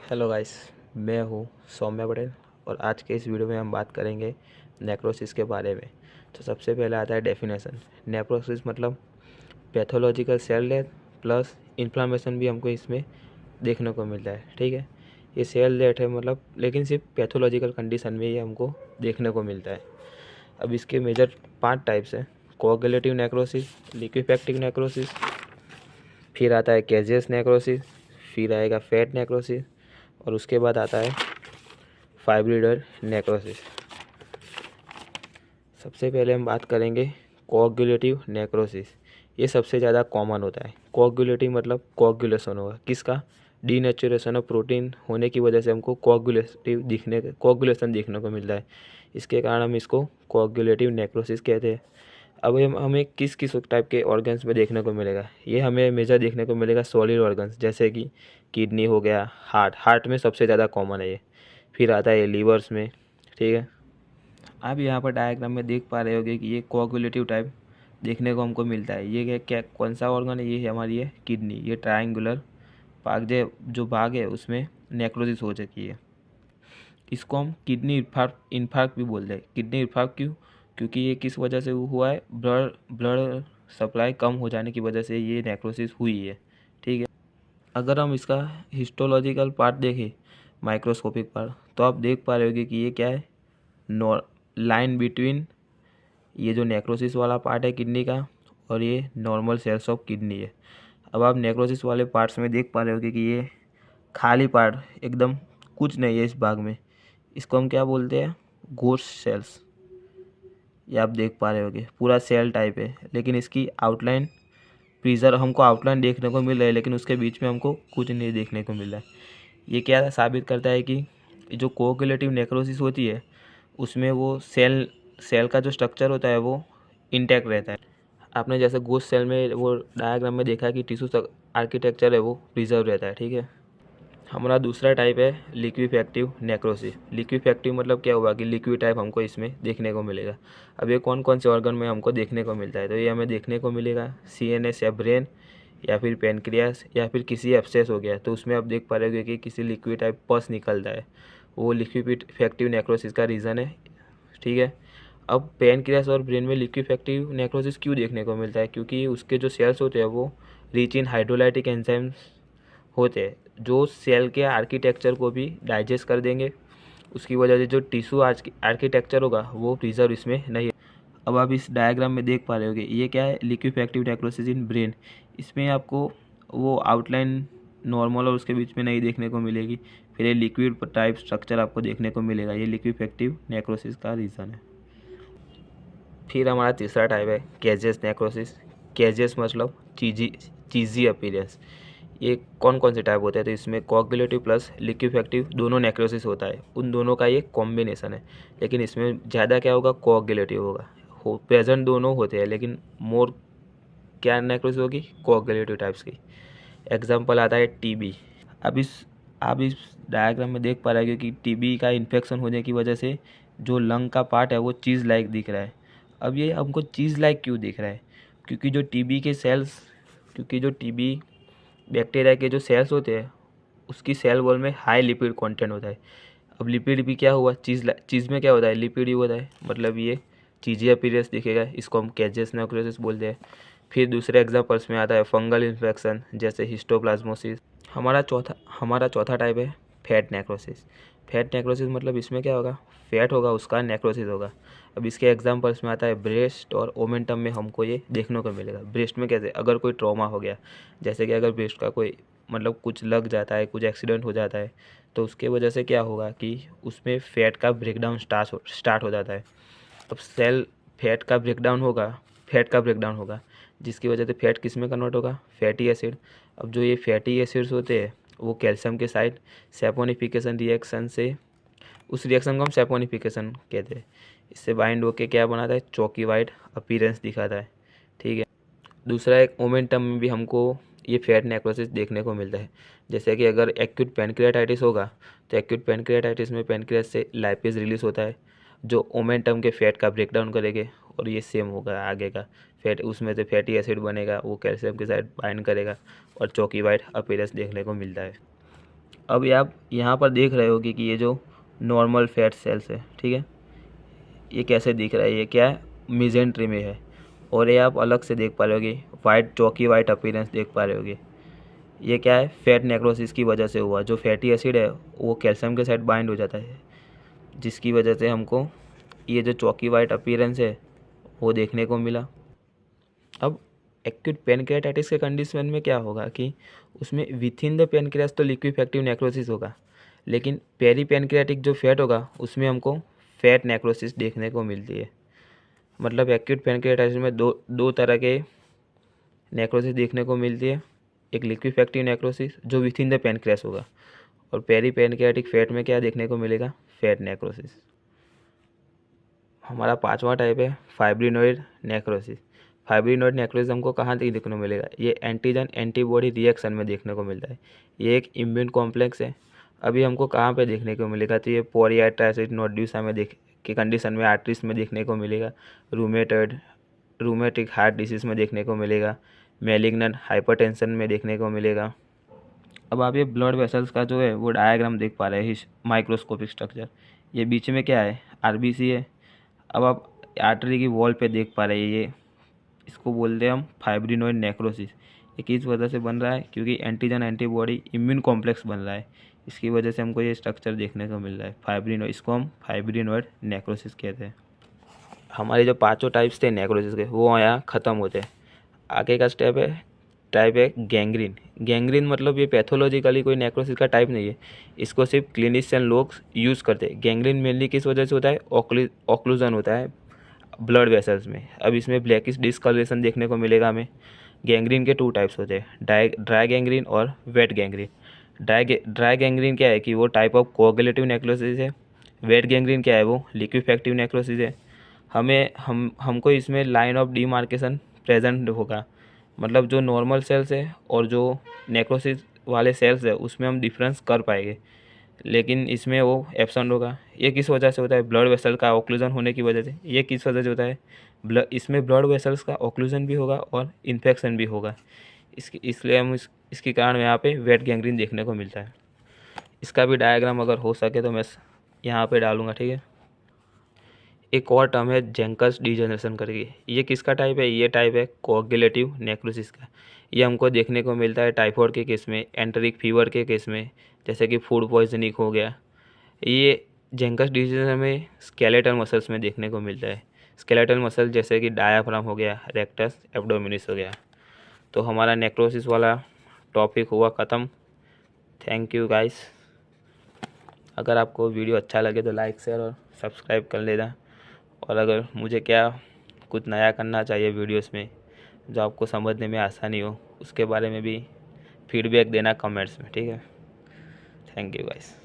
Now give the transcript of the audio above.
Hello guys, मैं हूँ सौम्या पटेल और आज के इस वीडियो में हम बात करेंगे नेक्रोसिस के बारे में। तो सबसे पहले आता है डेफिनेशन। नेक्रोसिस मतलब pathological cell death plus inflammation भी हमको इसमें देखने को मिलता है। ठीक है, ये सेल डेथ है मतलब, लेकिन सिर्फ पैथोलॉजिकल कंडीशन में ये हमको देखने को मिलता है। अब इसके मेजर 5 टाइप्स हैं। कोआगुलेटिव नेक्रोसिस, लिक्विफैक्टिव नेक्रोसिस, फिर आता है कैजियस नेक्रोसिस, फिर आएगा फैट नेक्रोसिस और उसके बाद आता है फाइब्रिलर नेक्रोसिस। सबसे पहले हम बात करेंगे कोआगुलेटिव नेक्रोसिस। ये सबसे ज़्यादा कॉमन होता है। कोआगुलेटिव मतलब कोआगुलेशन होगा किसका, डीनेचुरेशन ऑफ प्रोटीन होने की वजह से हमको कोआगुलेशन देखने को मिलता है। इसके कारण हम इसको कोआगुलेटिव नेक्रोसिस कहते हैं। अब हमें किस किस टाइप के ऑर्गन्स में देखने को मिलेगा, ये हमें मेजर देखने को मिलेगा सॉलिड ऑर्गन्स, जैसे कि किडनी हो गया, हार्ट में सबसे ज़्यादा कॉमन है ये। फिर आता है लीवर्स में। ठीक है, आप यहाँ पर डायग्राम में देख पा रहे होगे कि ये कोआगुलेटिव टाइप देखने को हमको मिलता है। ये क्या कौन सा ऑर्गन है, ये है हमारी है किडनी। ये ट्रायंगुलर जो भाग है उसमें नेक्रोसिस हो चुकी है। इसको हम किडनी इन्फार्क्ट भी बोलते हैं। किडनी इन्फार्क्ट क्यों, क्योंकि ये किस वजह से हुआ है, ब्लड सप्लाई कम हो जाने की वजह से ये नेक्रोसिस हुई है। ठीक है, अगर हम इसका हिस्टोलॉजिकल पार्ट देखें, माइक्रोस्कोपिक पार्ट, तो आप देख पा रहे होगे कि ये क्या है, लाइन बिटवीन ये जो नेक्रोसिस वाला पार्ट है किडनी का और ये नॉर्मल सेल्स ऑफ किडनी है। अब आप नेक्रोसिस वाले पार्ट्स में देख पा रहे होगे कि ये खाली पार्ट एकदम कुछ नहीं है इस भाग में। इसको हम क्या बोलते हैं, घोस्ट सेल्स। ये आप देख पा रहे होगे पूरा सेल टाइप है, लेकिन इसकी आउटलाइन हमको आउटलाइन देखने को मिल रहा है, लेकिन उसके बीच में हमको कुछ नहीं देखने को मिल रहा है। ये क्या साबित करता है कि जो कोआगुलेटिव नेक्रोसिस होती है उसमें वो सेल का जो स्ट्रक्चर होता है वो इंटैक्ट रहता है। आपने जैसे गोश्त सेल में वो डायग्राम में देखा कि टिश्यू आर्किटेक्चर है वो प्रिजर्व रहता है। ठीक है, हमारा दूसरा टाइप है लिक्विफैक्टिव नेक्रोसिस। लिक्विफैक्टिव मतलब क्या हुआ कि लिक्विड टाइप हमको इसमें देखने को मिलेगा। अब ये कौन कौन से ऑर्गन में हमको देखने को मिलता है, तो ये हमें देखने को मिलेगा CNS या ब्रेन या फिर पेनक्रियास या फिर किसी एब्सेस हो गया, तो उसमें आप देख पा रहे हो कि किसी लिक्विड टाइप पस निकलता है, वो लिक्विफैक्टिव नेक्रोसिस का रीज़न है। ठीक है, अब पेनक्रियास और ब्रेन में लिक्विफैक्टिव नेक्रोसिस क्यों देखने को मिलता है, क्योंकि उसके जो सेल्स होते हैं वो रिच इन हाइड्रोलाइटिक एंजाइम्स होते हैं जो सेल के आर्किटेक्चर को भी डाइजेस्ट कर देंगे। उसकी वजह से जो टिश्यू आर्किटेक्चर होगा वो प्रिजर्व इसमें नहीं है। अब आप इस डायग्राम में देख पा रहे होगे ये क्या है, लिक्विफैक्टिव नेक्रोसिस इन ब्रेन। इसमें आपको वो आउटलाइन नॉर्मल और उसके बीच में नहीं देखने को मिलेगी। फिर ये लिक्विड टाइप स्ट्रक्चर आपको देखने को मिलेगा। ये लिक्विफैक्टिव नेक्रोसिस का रीज़न है। फिर हमारा तीसरा टाइप है कैजियस नेक्रोसिस। कैजियस मतलब चीज़ी अपीयरेंस। ये कौन कौन से टाइप होते हैं, तो इसमें कोआगुलेटिव प्लस लिक्विफैक्टिव दोनों नेक्रोसिस होता है, उन दोनों का ये कॉम्बिनेशन है। लेकिन इसमें ज़्यादा क्या होगा, कोआगुलेटिव होगा। प्रेजेंट दोनों होते हैं लेकिन मोर क्या नेक्रोसिस होगी, कोआगुलेटिव टाइप्स की। एग्जाम्पल आता है TB। अब आप इस डायग्राम में देख पा रहे हैं कि TB का इन्फेक्शन होने की वजह से जो लंग का पार्ट है वो चीज़ लाइक दिख रहा है। अब ये हमको चीज़ लाइक क्यों दिख रहा है, क्योंकि जो TB बैक्टीरिया के जो सेल्स होते हैं उसकी सेल वॉल में हाई लिपिड कंटेंट होता है। अब लिपिड भी क्या हुआ, चीज़ में क्या होता है, लिपिड ही होता है, मतलब ये चीज़ी अपीयरेंस दिखेगा। इसको हम कैजियस नेक्रोसिस बोलते हैं। फिर दूसरे एग्जांपल्स में आता है फंगल इन्फेक्शन जैसे हिस्टोप्लाज्मोसिस। हमारा चौथा टाइप है फैट नेक्रोसिस। फैट नेक्रोसिस मतलब इसमें क्या होगा, फैट होगा उसका नेक्रोसिस होगा। अब इसके एग्जांपल्स में आता है ब्रेस्ट और ओमेंटम में हमको ये देखने को मिलेगा। ब्रेस्ट में कैसे, अगर कोई ट्रॉमा हो गया, जैसे कि अगर ब्रेस्ट का कोई मतलब कुछ लग जाता है, कुछ एक्सीडेंट हो जाता है, तो उसके वजह से क्या होगा कि उसमें फैट का ब्रेकडाउन स्टार्ट हो जाता है। अब फैट का ब्रेकडाउन होगा जिसकी वजह से फैट किस में कन्वर्ट होगा, फैटी एसिड। अब जो ये फैटी एसिड्स होते हैं वो कैल्शियम के साइड सैपोनिफिकेशन रिएक्शन से, उस रिएक्शन को हम सैपोनिफिकेशन कहते हैं, इससे बाइंड होके क्या बनाता है, चॉकी वाइट अपीयरेंस दिखाता है। ठीक है, दूसरा एक मोमेंटम में भी हमको ये फैट नेक्रोसिस देखने को मिलता है। जैसे कि अगर एक्यूट पैनक्रियाटाइटिस होगा तो एक्यूट पैनक्रियाटाइटिस में पैनक्रियास से लाइपेज रिलीज होता है जो ओमेंटम के फैट का ब्रेकडाउन करेंगे, और ये सेम होगा आगे का फैट, उसमें से फैटी एसिड बनेगा, वो कैल्शियम के साथ बाइंड करेगा और चॉकी वाइट अपीयरेंस देखने को मिलता है। अब ये आप यहाँ पर देख रहे होगे कि ये जो नॉर्मल फैट सेल्स है, ठीक है, ये कैसे दिख रहा है, ये क्या है, मेसेंट्री में है। और ये आप अलग से देख पा रहे होगे, वाइट चौकी वाइट अपीयरेंस देख पा रहे होगे। ये क्या है, फैट नेक्रोसिस की वजह से हुआ। जो फैटी एसिड है वो कैल्शियम के साथ बाइंड हो जाता है, जिसकी वजह से हमको ये जो चौकी वाइट अपीयरेंस है वो देखने को मिला। अब एक्यूट पैनक्रियाटाइटिस के कंडीशन में क्या होगा कि उसमें विथ इन द पैनक्रियास तो लिक्विफेक्टिव नेक्रोसिस होगा, लेकिन पेरी पैनक्रियाटिक जो फैट होगा उसमें हमको फैट नेक्रोसिस देखने को मिलती है। मतलब एक्यूट पैनक्रियाटाइटिस में दो तरह के नेक्रोसिस देखने को मिलती है। एक लिक्विफेक्टिव नेक्रोसिस जो विथ इन द पैनक्रियास होगा, और पेरी पैनक्रियाटिक फैट में क्या देखने को मिलेगा, फैट नेक्रोसिस। हमारा 5वां टाइप है फाइब्रिनोइड नेक्रोसिस। फाइब्रिनोइड नेक्रोसिस हमको कहाँ देखने को मिलेगा, ये एंटीजन एंटीबॉडी रिएक्शन में देखने को मिलता है। ये एक इम्यून कॉम्प्लेक्स है। अभी हमको कहाँ पे देखने को मिलेगा, तो ये पोरियाट्राइसिस नोड्यूसा में की कंडीशन में, आर्ट्रिस में देखने को मिलेगा, रूमेटिक हार्ट डिसीज में देखने को मिलेगा, मैलिग्नेंट हाइपरटेंशन में देखने को मिलेगा। अब आप ये ब्लड वेसल्स का जो है वो डायग्राम देख पा रहे हैं, माइक्रोस्कोपिक स्ट्रक्चर। ये बीच में क्या है, आरबीसी है। अब आप आर्टरी की वॉल पे देख पा रहे हैं, ये इसको बोलते हैं हम फाइब्रिनोइड नेक्रोसिस। ये किस वजह से बन रहा है, क्योंकि एंटीजन एंटीबॉडी इम्यून कॉम्प्लेक्स बन रहा है, इसकी वजह से हमको ये स्ट्रक्चर देखने को मिल रहा है फाइब्रिनोइड। इसको हम फाइब्रिनोइड नेक्रोसिस कहते हैं। हमारे जो 5 टाइप्स थे नेक्रोसिस के वो यहाँ ख़त्म होते हैं। आगे का टाइप है गैंग्रीन। गैंग्रीन मतलब ये पैथोलॉजिकली कोई नेक्रोसिस का टाइप नहीं है, इसको सिर्फ क्लिनिशियन लोग यूज़ करते हैं। गैंग्रीन मेनली किस वजह से होता है, ऑक्लूजन होता है ब्लड वेसल्स में। अब इसमें ब्लैकिश डिस्कलरेशन देखने को मिलेगा हमें। गैंग्रीन के 2 टाइप्स होते हैं, ड्राई गैंग्रीन और वेट गैंग्रीन। ड्राई गैंग्रीन क्या है कि वो टाइप ऑफ कोआगुलेटिव नेक्रोसिस है। वेट गैंग्रीन क्या है, वो लिक्विफेक्टिव नेक्रोसिस है। हमको इसमें लाइन ऑफ डिमार्केशन प्रेजेंट होगा, मतलब जो नॉर्मल सेल्स है और जो नेक्रोसिस वाले सेल्स है उसमें हम डिफरेंस कर पाएंगे, लेकिन इसमें वो एब्सेंट होगा। ये किस वजह से होता है, ब्लड वेसल का ऑक्लूजन होने की वजह से। ये किस वजह से होता है, इसमें ब्लड वेसल्स का ऑक्लूजन भी होगा और इन्फेक्शन भी होगा। इसलिए हम इसके कारण यहाँ पे वेट गैंग्रीन देखने को मिलता है। इसका भी डायग्राम अगर हो सके तो मैं यहाँ पे डालूँगा, ठीक है। एक और टर्म है जेंकस डिजेनरेशन करके। ये किसका टाइप है, ये टाइप है कोआगुलेटिव नेक्रोसिस का। ये हमको देखने को मिलता है टाइफाइड के केस में, एंटेरिक फीवर के केस में, जैसे कि फूड पॉइजनिंग हो गया। ये जेंकस डिजेनरेशन में स्केलेटल मसल्स में देखने को मिलता है। स्केलेटल मसल जैसे कि डायाफ्राम हो गया, रेक्टस एब्डोमिनिस हो गया। तो हमारा नेक्रोसिस वाला टॉपिक हुआ ख़त्म। Thank you guys. अगर आपको वीडियो अच्छा लगे तो लाइक शेयर और सब्सक्राइब कर लेना। और अगर मुझे क्या कुछ नया करना चाहिए वीडियोस में जो आपको समझने में आसानी हो, उसके बारे में भी फीडबैक देना कमेंट्स में, ठीक है। Thank you guys.